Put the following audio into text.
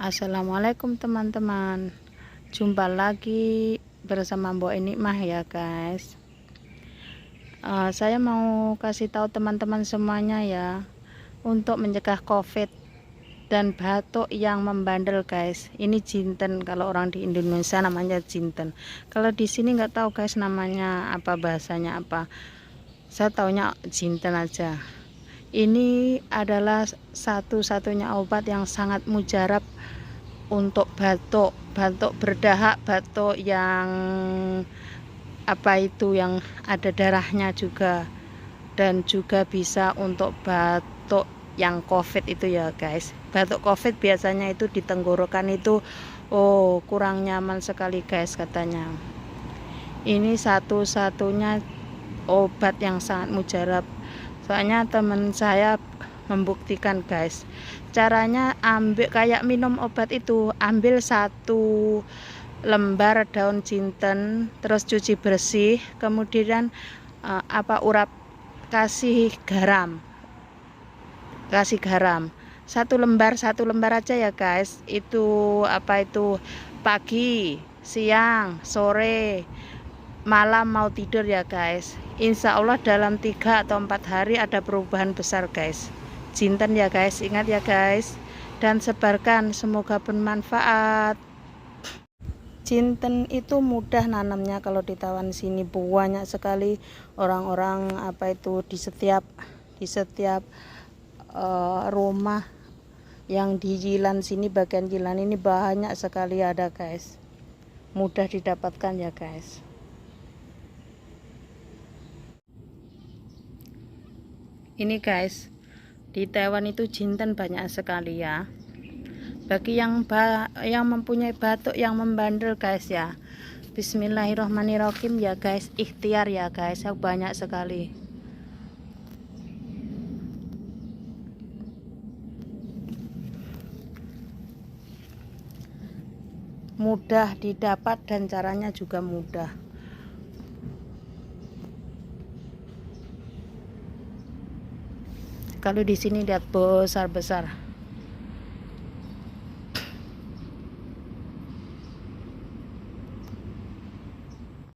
Assalamualaikum teman-teman, jumpa lagi bersama Mbok Enikmah ya guys. Saya mau kasih tahu teman-teman semuanya ya, untuk mencegah COVID dan batuk yang membandel guys. Ini jinten, kalau orang di Indonesia namanya jinten. Kalau di sini nggak tahu guys namanya apa, bahasanya apa. Saya taunya jinten aja. Ini adalah satu-satunya obat yang sangat mujarab untuk batuk berdahak, batuk yang yang ada darahnya juga, dan juga bisa untuk batuk yang COVID itu ya guys. Batuk COVID biasanya itu di tenggorokan itu kurang nyaman sekali guys katanya. Ini satu-satunya obat yang sangat mujarab, soalnya teman saya membuktikan guys. Caranya ambil kayak minum obat itu, ambil 1 lembar daun jinten, terus cuci bersih, kemudian urap, kasih garam 1 lembar aja ya guys. Itu pagi, siang, sore, malam mau tidur ya guys. Insya Allah dalam 3 atau 4 hari ada perubahan besar guys. Jinten ya guys, ingat ya guys, dan sebarkan, semoga bermanfaat. Jinten itu mudah nanamnya kalau di Tawan sini, banyak sekali orang-orang di setiap rumah yang di Jilan sini, bagian Jilan ini banyak sekali ada guys, mudah didapatkan ya guys. Ini guys, di Taiwan itu jinten banyak sekali ya. Bagi yang mempunyai batuk yang membandel guys ya, bismillahirrohmanirrohim ya guys, ikhtiar ya guys, banyak sekali. Mudah didapat dan caranya juga mudah. Kalau di sini lihat besar-besar.